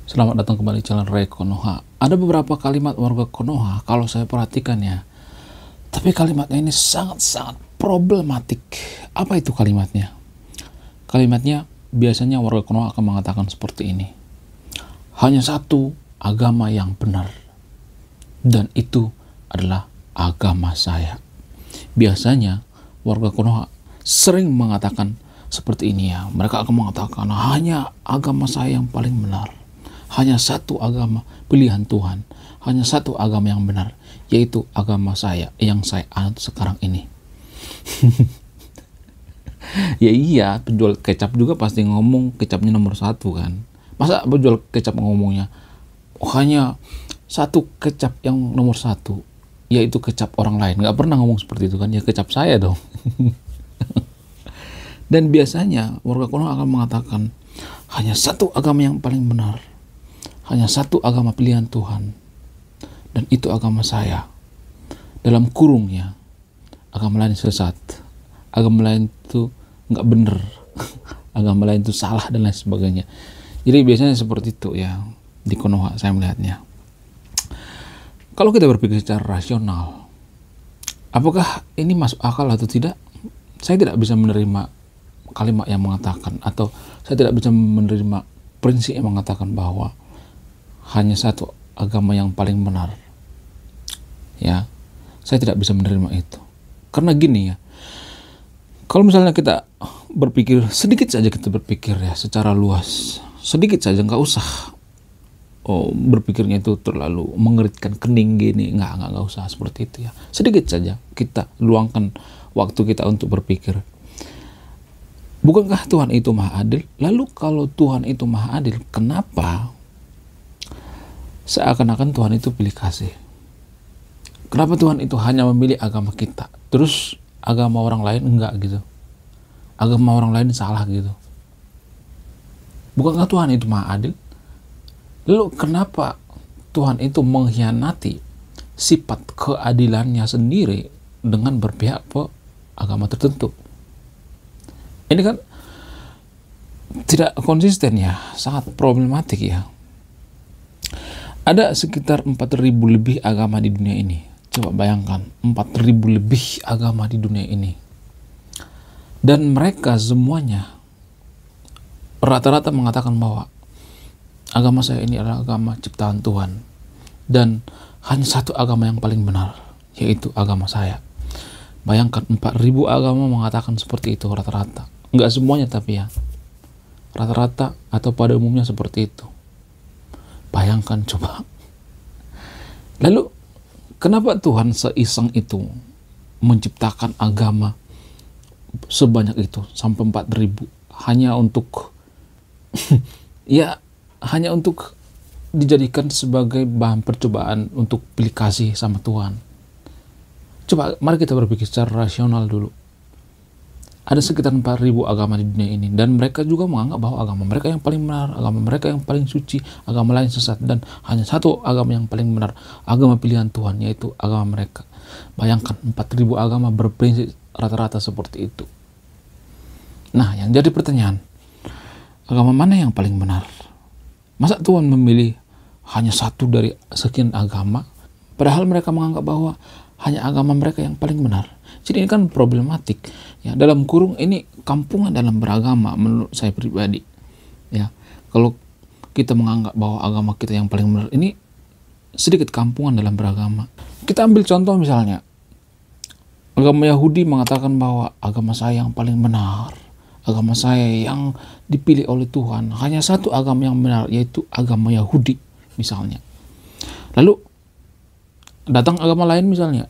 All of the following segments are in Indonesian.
Selamat datang kembali di channel Ray Konoha. Ada beberapa kalimat warga Konoha kalau saya perhatikan ya, tapi kalimatnya ini sangat-sangat problematik. Apa itu kalimatnya? Kalimatnya biasanya warga Konoha akan mengatakan seperti ini: hanya satu agama yang benar, dan itu adalah agama saya. Biasanya warga Konoha sering mengatakan seperti ini ya. Mereka akan mengatakan hanya agama saya yang paling benar. Hanya satu agama pilihan Tuhan, hanya satu agama yang benar, yaitu agama saya yang saya anut sekarang ini. Ya iya, penjual kecap juga pasti ngomong kecapnya nomor satu kan. Masa penjual kecap ngomongnya hanya satu kecap yang nomor satu, yaitu kecap orang lain? Nggak pernah ngomong seperti itu kan, ya kecap saya dong. Dan biasanya warga Konoha akan mengatakan hanya satu agama yang paling benar, hanya satu agama pilihan Tuhan, dan itu agama saya. Dalam kurungnya, agama lain sesat, agama lain itu nggak bener, agama lain itu salah, dan lain sebagainya. Jadi biasanya seperti itu ya di Konoha saya melihatnya. Kalau kita berpikir secara rasional, apakah ini masuk akal atau tidak? Saya tidak bisa menerima kalimat yang mengatakan, atau saya tidak bisa menerima prinsip yang mengatakan bahwa hanya satu agama yang paling benar. Ya, saya tidak bisa menerima itu. Karena gini ya, kalau misalnya kita berpikir, sedikit saja kita berpikir ya secara luas, sedikit saja, nggak usah berpikirnya itu terlalu mengeritkan kening gini, nggak usah seperti itu ya. Sedikit saja kita luangkan waktu kita untuk berpikir, bukankah Tuhan itu maha adil? Lalu kalau Tuhan itu maha adil, kenapa seakan-akan Tuhan itu pilih kasih? Kenapa Tuhan itu hanya memilih agama kita, terus agama orang lain enggak gitu? Agama orang lain salah gitu? Bukankah Tuhan itu maha adil? Lalu kenapa Tuhan itu mengkhianati sifat keadilannya sendiri dengan berpihak ke agama tertentu? Ini kan tidak konsisten ya, sangat problematik ya. Ada sekitar 4.000 lebih agama di dunia ini. Coba bayangkan, 4.000 lebih agama di dunia ini. Dan mereka semuanya rata-rata mengatakan bahwa agama saya ini adalah agama ciptaan Tuhan. Dan hanya satu agama yang paling benar, yaitu agama saya. Bayangkan 4.000 agama mengatakan seperti itu rata-rata. Enggak semuanya tapi ya. Rata-rata atau pada umumnya seperti itu. Bayangkan coba. Lalu kenapa Tuhan seiseng itu menciptakan agama sebanyak itu sampai 4.000 hanya untuk ya hanya untuk dijadikan sebagai bahan percobaan untuk pilih kasih sama Tuhan? Coba mari kita berpikir secara rasional dulu. Ada sekitar 4.000 agama di dunia ini, dan mereka juga menganggap bahwa agama mereka yang paling benar, agama mereka yang paling suci, agama lain sesat, dan hanya satu agama yang paling benar, agama pilihan Tuhan, yaitu agama mereka. Bayangkan 4.000 agama berprinsip rata-rata seperti itu. Nah, yang jadi pertanyaan, agama mana yang paling benar? Masa Tuhan memilih hanya satu dari sekian agama, padahal mereka menganggap bahwa hanya agama mereka yang paling benar? Jadi ini kan problematik ya. Dalam kurung ini kampungan dalam beragama menurut saya pribadi ya. Kalau kita menganggap bahwa agama kita yang paling benar, ini sedikit kampungan dalam beragama. Kita ambil contoh misalnya, agama Yahudi mengatakan bahwa agama saya yang paling benar, agama saya yang dipilih oleh Tuhan, hanya satu agama yang benar, yaitu agama Yahudi misalnya. Lalu datang agama lain misalnya,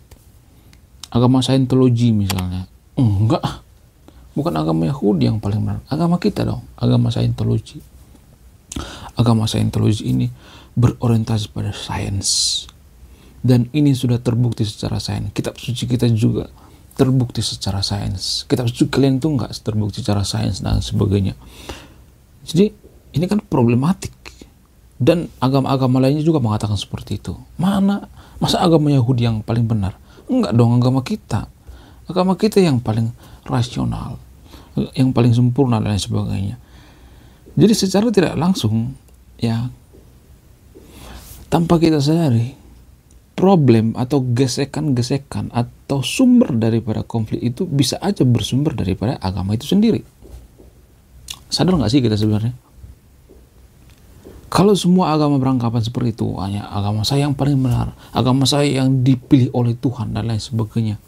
agama Scientology misalnya. Enggak, bukan agama Yahudi yang paling benar, agama kita dong, agama Scientology. Agama Scientology ini berorientasi pada sains, dan ini sudah terbukti secara sains. Kitab suci kita juga terbukti secara sains. Kitab suci kalian tuh enggak terbukti secara sains dan sebagainya. Jadi ini kan problematik. Dan agama-agama lainnya juga mengatakan seperti itu. Masa agama Yahudi yang paling benar? Enggak dong, agama kita. Agama kita yang paling rasional, yang paling sempurna dan lain sebagainya. Jadi secara tidak langsung ya, tanpa kita sadari, problem atau gesekan-gesekan atau sumber daripada konflik itu bisa aja bersumber daripada agama itu sendiri. Sadar nggak sih kita sebenarnya? Kalau semua agama beranggapan seperti itu, hanya agama saya yang paling benar, agama saya yang dipilih oleh Tuhan dan lain sebagainya,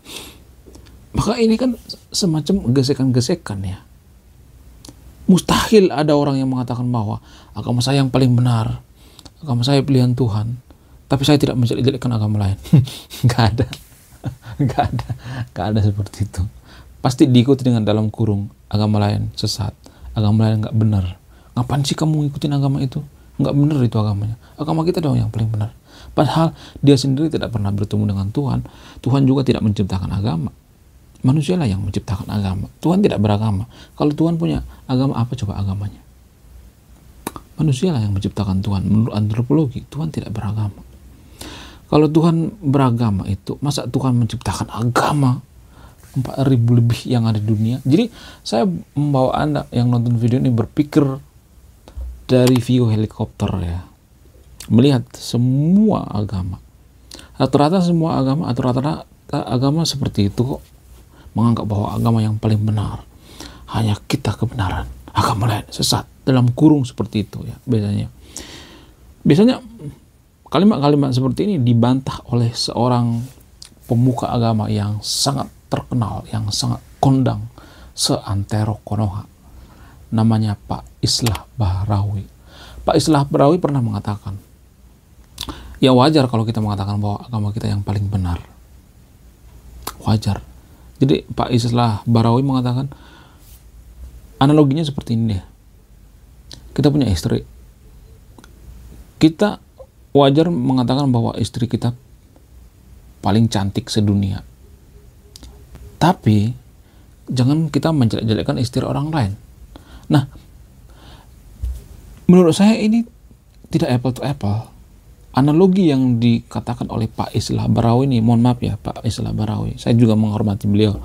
maka ini kan semacam gesekan-gesekan ya. Mustahil ada orang yang mengatakan bahwa agama saya yang paling benar, agama saya pilihan Tuhan, tapi saya tidak menjelek-jelekkan agama lain. Nggak ada. Nggak ada seperti itu. Pasti diikuti dengan dalam kurung, agama lain sesat, agama lain nggak benar. Ngapain sih kamu ngikutin agama itu? Nggak benar itu agamanya. Agama kita dong yang paling benar. Padahal dia sendiri tidak pernah bertemu dengan Tuhan. Tuhan juga tidak menciptakan agama. Manusialah yang menciptakan agama. Tuhan tidak beragama. Kalau Tuhan punya agama, apa coba agamanya? Manusialah yang menciptakan Tuhan. Menurut antropologi, Tuhan tidak beragama. Kalau Tuhan beragama itu, masa Tuhan menciptakan agama 4.000 lebih yang ada di dunia? Jadi saya membawa Anda yang nonton video ini berpikir dari view helikopter ya, melihat semua agama. Rata-rata semua agama atau rata-rata agama seperti itu kok, menganggap bahwa agama yang paling benar hanya kita kebenaran, agama lain sesat, dalam kurung seperti itu ya. Biasanya kalimat-kalimat seperti ini dibantah oleh seorang pemuka agama yang sangat terkenal, yang sangat kondang seantero Konoha. Namanya Pak Islah Bahrawi. Pak Islah Bahrawi pernah mengatakan, ya wajar kalau kita mengatakan bahwa agama kita yang paling benar. Wajar. Jadi Pak Islah Bahrawi mengatakan, analoginya seperti ini deh. Kita punya istri. Kita wajar mengatakan bahwa istri kita paling cantik sedunia. Tapi jangan kita menjelek-jelekkan istri orang lain. Nah, menurut saya ini tidak apple to apple. Analogi yang dikatakan oleh Pak Islah Bahrawi ini, mohon maaf ya Pak Islah Bahrawi, saya juga menghormati beliau.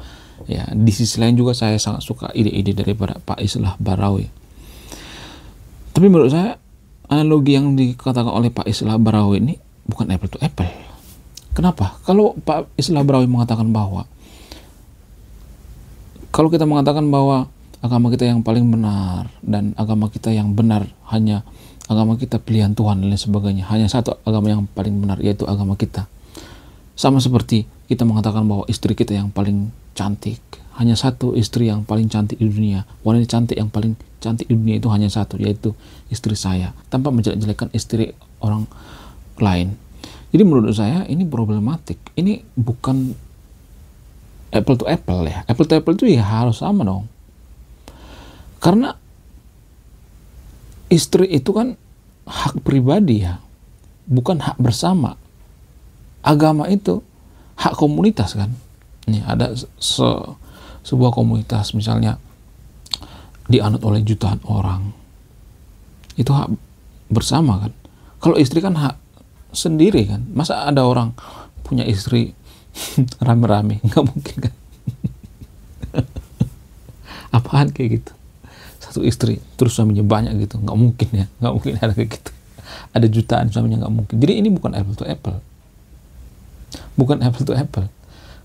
Ya, di sisi lain juga saya sangat suka ide-ide daripada Pak Islah Bahrawi. Tapi menurut saya analogi yang dikatakan oleh Pak Islah Bahrawi ini bukan apple to apple. Kenapa? Kalau Pak Islah Bahrawi mengatakan bahwa kalau kita mengatakan bahwa agama kita yang paling benar dan agama kita yang benar hanya agama kita pilihan Tuhan dan lain sebagainya, hanya satu agama yang paling benar, yaitu agama kita. Sama seperti kita mengatakan bahwa istri kita yang paling cantik, hanya satu istri yang paling cantik di dunia, wanita cantik yang paling cantik di dunia itu hanya satu, yaitu istri saya, tanpa menjelek-jelekan istri orang lain. Jadi menurut saya ini problematik. Ini bukan apple to apple ya. Apple to apple itu ya harus sama dong. Karena istri itu kan hak pribadi ya, bukan hak bersama. Agama itu hak komunitas kan. Nih ada sebuah komunitas misalnya dianut oleh jutaan orang. Itu hak bersama kan. Kalau istri kan hak sendiri kan. Masa ada orang punya istri rame-rame? Nggak mungkin kan. Apaan kayak gitu? Satu istri terus suaminya banyak gitu, nggak mungkin ya, nggak mungkin ada kayak gitu. Ada jutaan suaminya, nggak mungkin. Jadi ini bukan apple to apple, bukan apple to apple.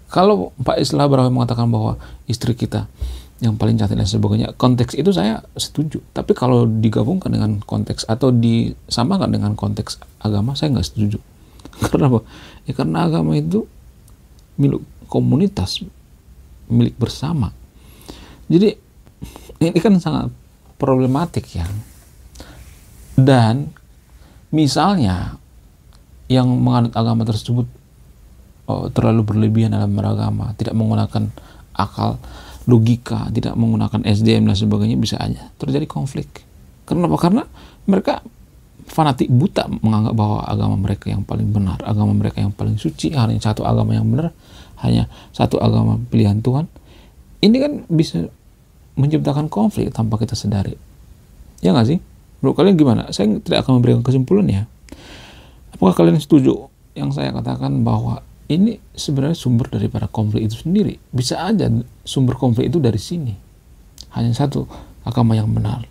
Kalau Pak Islah Bahrawi mengatakan bahwa istri kita yang paling cantik dan sebagainya, konteks itu saya setuju. Tapi kalau digabungkan dengan konteks atau disamakan dengan konteks agama, saya nggak setuju. Karena apa? Ya karena agama itu milik komunitas, milik bersama. Jadi ini kan sangat problematik ya. Dan misalnya yang menganut agama tersebut terlalu berlebihan dalam beragama, tidak menggunakan akal, logika, tidak menggunakan SDM dan sebagainya, bisa aja terjadi konflik. Kenapa? Karena mereka fanatik buta menganggap bahwa agama mereka yang paling benar, agama mereka yang paling suci, hanya satu agama yang benar, hanya satu agama pilihan Tuhan. Ini kan bisa menciptakan konflik tanpa kita sadari. Ya nggak sih? Menurut kalian gimana? Saya tidak akan memberikan kesimpulan ya. Apakah kalian setuju yang saya katakan bahwa ini sebenarnya sumber daripada konflik itu sendiri? Bisa aja sumber konflik itu dari sini. Hanya satu agama yang benar.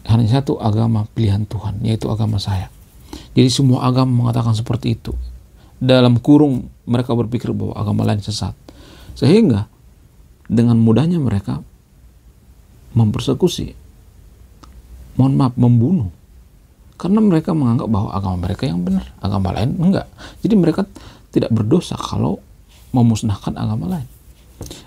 Hanya satu agama pilihan Tuhan, yaitu agama saya. Jadi semua agama mengatakan seperti itu. Dalam kurung mereka berpikir bahwa agama lain sesat. Sehingga dengan mudahnya mereka mempersekusi, membunuh. Karena mereka menganggap bahwa agama mereka yang benar, agama lain enggak. Jadi mereka tidak berdosa kalau memusnahkan agama lain.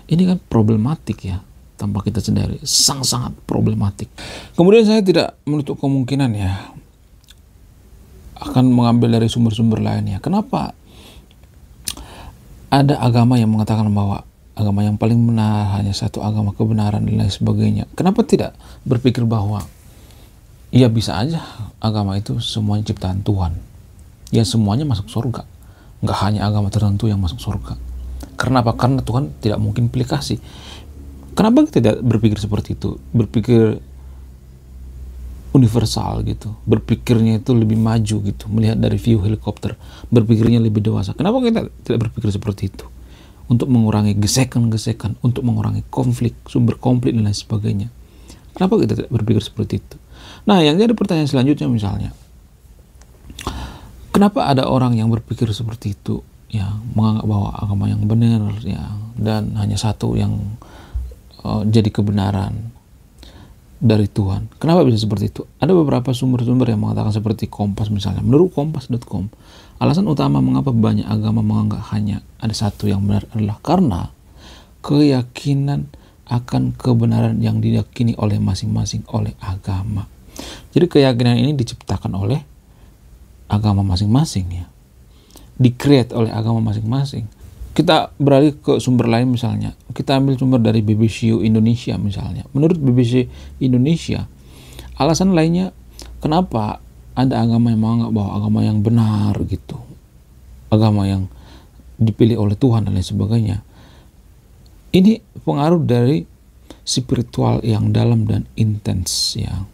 Ini kan problematik ya, tanpa kita sadari, sangat-sangat problematik. Kemudian saya tidak menutup kemungkinan ya, akan mengambil dari sumber-sumber lainnya. Kenapa ada agama yang mengatakan bahwa agama yang paling benar hanya satu agama kebenaran dan lain sebagainya? Kenapa tidak berpikir bahwa ya bisa aja agama itu semuanya ciptaan Tuhan, ya semuanya masuk surga, nggak hanya agama tertentu yang masuk surga. Karena apa? Karena Tuhan tidak mungkin pilih kasih. Kenapa kita tidak berpikir seperti itu, berpikir universal gitu, berpikirnya itu lebih maju gitu, melihat dari view helikopter, berpikirnya lebih dewasa? Kenapa kita tidak berpikir seperti itu, untuk mengurangi gesekan-gesekan, untuk mengurangi konflik, sumber konflik dan lain sebagainya? Kenapa kita tidak berpikir seperti itu? Nah, yang jadi pertanyaan selanjutnya misalnya, kenapa ada orang yang berpikir seperti itu, ya, menganggap bahwa agama yang benar ya, dan hanya satu yang jadi kebenaran dari Tuhan? Kenapa bisa seperti itu? Ada beberapa sumber-sumber yang mengatakan seperti Kompas misalnya. Menurut kompas.com, alasan utama mengapa banyak agama menganggap hanya ada satu yang benar adalah karena keyakinan akan kebenaran yang diyakini oleh masing-masing oleh agama. Jadi keyakinan ini diciptakan oleh agama masing-masing ya, di-create oleh agama masing-masing. Kita beralih ke sumber lain misalnya, kita ambil sumber dari BBC Indonesia misalnya. Menurut BBC Indonesia, alasan lainnya kenapa ada agama yang menganggap bahwa agama yang benar gitu, agama yang dipilih oleh Tuhan dan lain sebagainya, ini pengaruh dari spiritual yang dalam dan intens ya.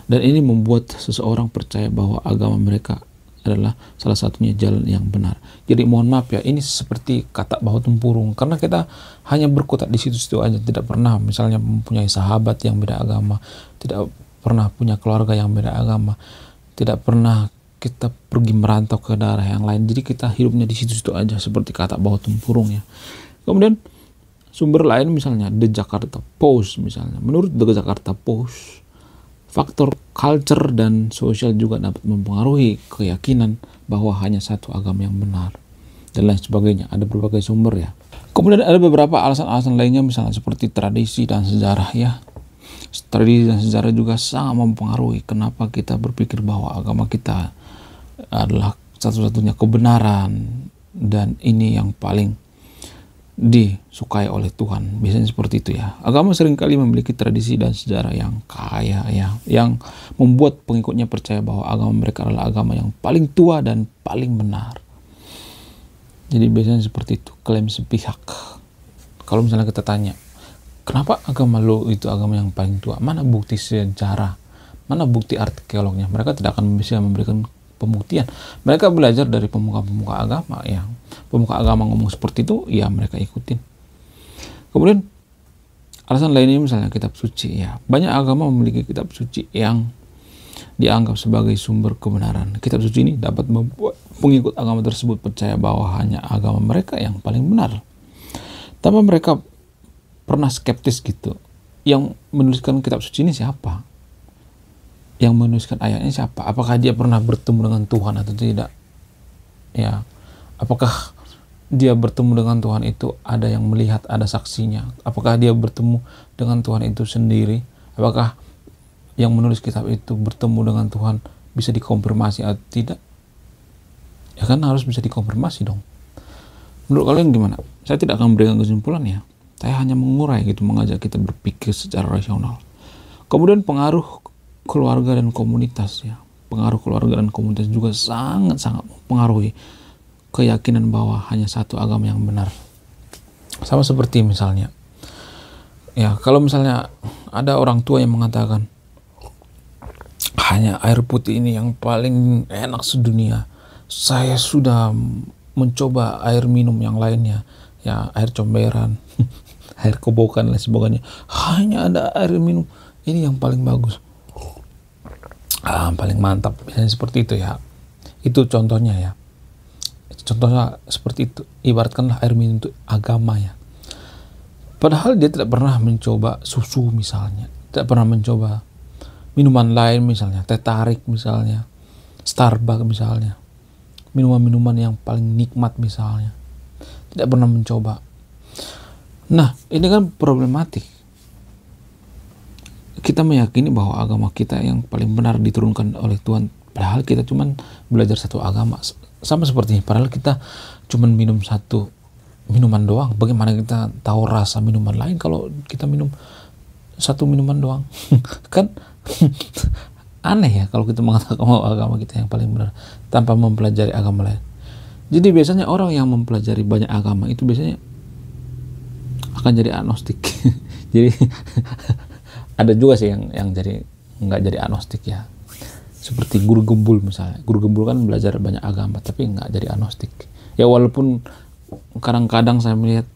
Dan ini membuat seseorang percaya bahwa agama mereka adalah salah satunya jalan yang benar. Jadi mohon maaf ya, ini seperti kata bahu tempurung, karena kita hanya berkutat di situ-situ aja, tidak pernah misalnya mempunyai sahabat yang beda agama, tidak pernah punya keluarga yang beda agama, tidak pernah kita pergi merantau ke daerah yang lain. Jadi kita hidupnya di situ-situ aja, seperti kata bahu tempurung ya. Kemudian sumber lain misalnya The Jakarta Post misalnya. Menurut The Jakarta Post, faktor culture dan sosial juga dapat mempengaruhi keyakinan bahwa hanya satu agama yang benar dan lain sebagainya. Ada berbagai sumber ya. Kemudian ada beberapa alasan-alasan lainnya misalnya seperti tradisi dan sejarah ya. Tradisi dan sejarah juga sangat mempengaruhi kenapa kita berpikir bahwa agama kita adalah satu-satunya kebenaran dan ini yang paling disukai oleh Tuhan. Biasanya seperti itu ya. Agama seringkali memiliki tradisi dan sejarah yang kaya ya, yang membuat pengikutnya percaya bahwa agama mereka adalah agama yang paling tua dan paling benar. Jadi biasanya seperti itu, klaim sepihak. Kalau misalnya kita tanya, kenapa agama lo itu agama yang paling tua? Mana bukti sejarah? Mana bukti arkeolognya? Mereka tidak akan bisa memberikan pembuktian. Mereka belajar dari pemuka-pemuka agama ya. Pemuka agama ngomong seperti itu, ya mereka ikutin. Kemudian alasan lainnya misalnya kitab suci ya. Banyak agama memiliki kitab suci yang dianggap sebagai sumber kebenaran. Kitab suci ini dapat membuat pengikut agama tersebut percaya bahwa hanya agama mereka yang paling benar. Tapi mereka pernah skeptis gitu. Yang menuliskan kitab suci ini siapa? Yang menuliskan ayatnya siapa? Apakah dia pernah bertemu dengan Tuhan atau tidak? Ya, apakah dia bertemu dengan Tuhan itu ada yang melihat, ada saksinya? Apakah dia bertemu dengan Tuhan itu sendiri? Apakah yang menulis kitab itu bertemu dengan Tuhan bisa dikonfirmasi atau tidak? Ya kan harus bisa dikonfirmasi dong. Menurut kalian gimana? Saya tidak akan memberikan kesimpulan ya. Saya hanya mengurai gitu, mengajak kita berpikir secara rasional. Kemudian pengaruh keluarga dan komunitas ya. Pengaruh keluarga dan komunitas juga sangat-sangat mempengaruhi keyakinan bahwa hanya satu agama yang benar. Sama seperti misalnya ya, kalau misalnya ada orang tua yang mengatakan hanya air putih ini yang paling enak sedunia, saya sudah mencoba air minum yang lainnya ya, air comberan air kobokan dan sebagainya, hanya ada air minum ini yang paling bagus, paling mantap, misalnya seperti itu ya. Itu contohnya ya. Contohnya seperti itu. Ibaratkanlah air minum itu agama ya. Padahal dia tidak pernah mencoba susu misalnya. Tidak pernah mencoba minuman lain misalnya. Teh tarik misalnya. Starbucks misalnya. Minuman-minuman yang paling nikmat misalnya. Tidak pernah mencoba. Nah, ini kan problematik. Kita meyakini bahwa agama kita yang paling benar diturunkan oleh Tuhan. Padahal kita cuma belajar satu agama. Sama seperti ini. Padahal kita cuma minum satu minuman doang. Bagaimana kita tahu rasa minuman lain kalau kita minum satu minuman doang? Kan aneh ya kalau kita mengatakan bahwa agama kita yang paling benar tanpa mempelajari agama lain. Jadi biasanya orang yang mempelajari banyak agama itu biasanya akan jadi agnostik. Jadi ada juga sih yang jadi nggak jadi agnostik ya. Seperti guru gembul misalnya. Guru gembul kan belajar banyak agama tapi nggak jadi agnostik. Ya walaupun kadang-kadang saya melihat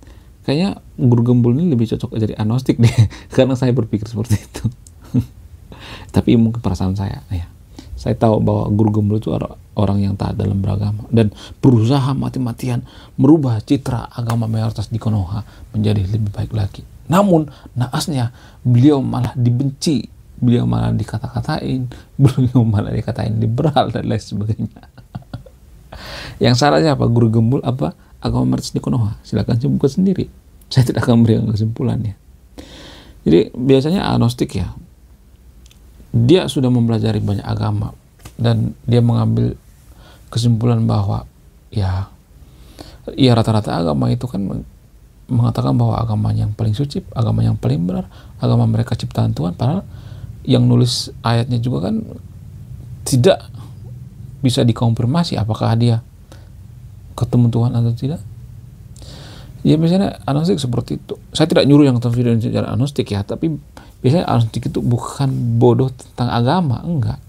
kayaknya guru gembul ini lebih cocok jadi agnostik deh. Karena saya berpikir seperti itu. Tapi mungkin perasaan saya ya. Saya tahu bahwa guru gembul itu orang yang taat dalam beragama dan berusaha mati-matian merubah citra agama mayoritas di Konoha menjadi lebih baik lagi. Namun naasnya beliau malah dibenci. Beliau malah dikata-katain, beliau malah dikatain liberal dan lain sebagainya. Yang salah siapa? Guru gembul apa agama mayoritas di Konoha? Silakan simpulkan sendiri. Saya tidak akan memberikan kesimpulannya. Jadi biasanya agnostik ya, dia sudah mempelajari banyak agama dan dia mengambil kesimpulan bahwa ya rata-rata agama itu kan mengatakan bahwa agama yang paling suci, agama yang paling benar, agama mereka ciptaan Tuhan. Padahal yang nulis ayatnya juga kan tidak bisa dikonfirmasi apakah dia ketemu Tuhan atau tidak. Ya biasanya agnostik seperti itu. Saya tidak nyuruh yang nonton video secara agnostik ya, tapi biasanya agnostik itu bukan bodoh tentang agama, enggak.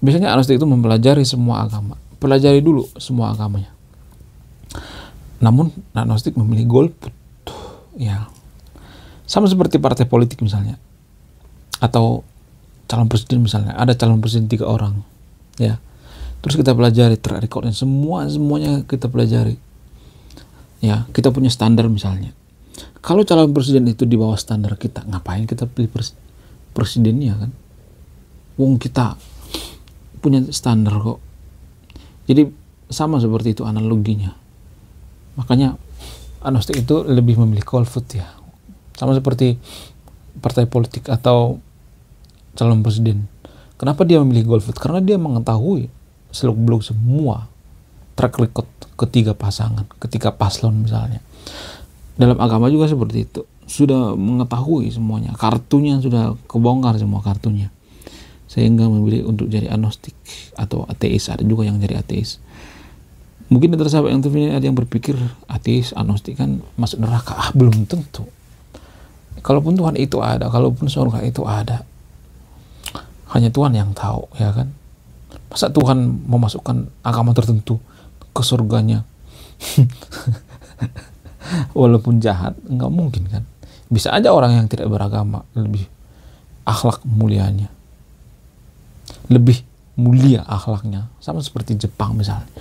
Biasanya agnostik itu mempelajari semua agama. Pelajari dulu semua agamanya. Namun agnostik memilih golput. Ya. Sama seperti partai politik misalnya. Atau calon presiden misalnya. Ada calon presiden 3 orang. Ya. Terus kita pelajari track recordnya. Semuanya kita pelajari. Ya, kita punya standar misalnya. Kalau calon presiden itu di bawah standar kita, ngapain kita pilih presidennya kan? Wong kita punya standar kok. Jadi sama seperti itu analoginya. Makanya agnostik itu lebih memilih golput ya. Sama seperti partai politik atau calon presiden. Kenapa dia memilih golput? Karena dia mengetahui seluk-beluk semua track record ketiga pasangan, ketika paslon misalnya. Dalam agama juga seperti itu. Sudah mengetahui semuanya. Kartunya sudah kebongkar semua kartunya. Sehingga memilih untuk jadi agnostik atau ateis. Ada juga yang jadi ateis. Mungkin antara sahabat yang terpilih ada yang berpikir ateis, agnostik kan masuk neraka. Belum tentu. Kalaupun Tuhan itu ada, kalaupun surga itu ada, hanya Tuhan yang tahu, ya kan? Masa Tuhan memasukkan agama tertentu ke surganya? Walaupun jahat, nggak mungkin kan? Bisa aja orang yang tidak beragama lebih akhlak mulianya, lebih mulia akhlaknya, sama seperti Jepang misalnya.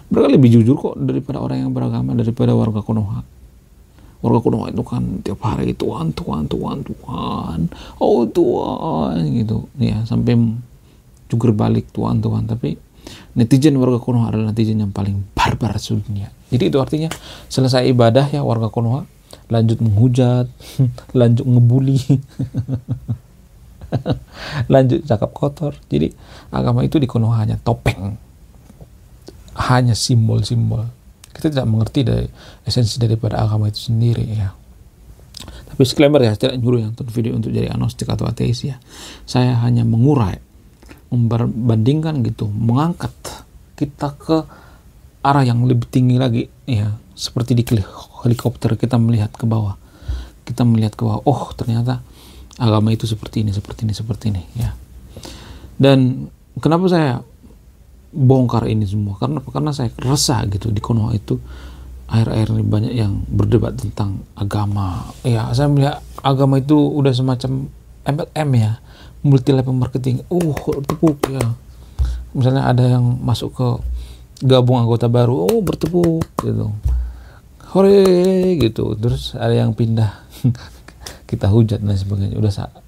Mereka lebih jujur kok daripada orang yang beragama, daripada warga Konoha. Warga Konoha itu kan tiap hari Tuhan, oh Tuhan gitu ya, sampai jungkir balik Tuhan. Tapi netizen warga Konoha adalah netizen yang paling barbar sedunia. Jadi itu artinya selesai ibadah ya warga Konoha lanjut menghujat, lanjut ngebully, lanjut cakap kotor. Jadi agama itu di Konoha hanya topeng, hanya simbol-simbol. Kita tidak mengerti dari esensi daripada agama itu sendiri ya. Tapi disclaimer ya, saya tidak nyuruh yang nonton video untuk jadi agnostik atau ateis ya. Saya hanya mengurai, membandingkan gitu, mengangkat kita ke arah yang lebih tinggi lagi ya. Seperti di helikopter kita melihat ke bawah. Kita melihat ke bawah, oh ternyata agama itu seperti ini ya. Dan kenapa saya bongkar ini semua? Karena saya resah gitu di Konoha itu akhir-akhir ini banyak yang berdebat tentang agama. Ya, saya melihat agama itu udah semacam MLM ya, multi level marketing. Tepuk ya. misalnya ada yang masuk ke gabung anggota baru, oh bertepuk gitu, hore gitu, terus ada yang pindah kita hujat dan sebagainya.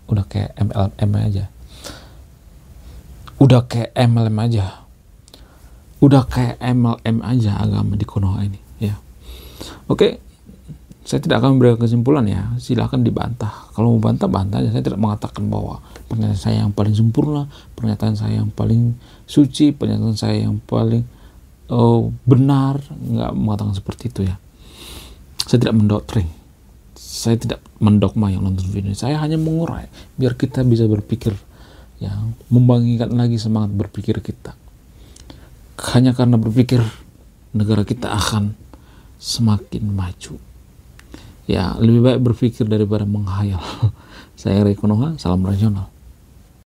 Udah kayak MLM aja, udah kayak MLM aja agama di Konoha ini ya. Oke, saya tidak akan memberikan kesimpulan ya, silahkan dibantah. Kalau mau bantah aja. Saya tidak mengatakan bahwa pernyataan saya yang paling sempurna, pernyataan saya yang paling suci, pernyataan saya yang paling benar, nggak mengatakan seperti itu ya. Saya tidak mendoktrin, saya tidak mendogma yang nonton video. Saya hanya mengurai biar kita bisa berpikir, ya, membangkitkan lagi semangat berpikir kita. Hanya karena berpikir negara kita akan semakin maju. Ya, lebih baik berpikir daripada menghayal. Saya Ray Konoha, salam rasional.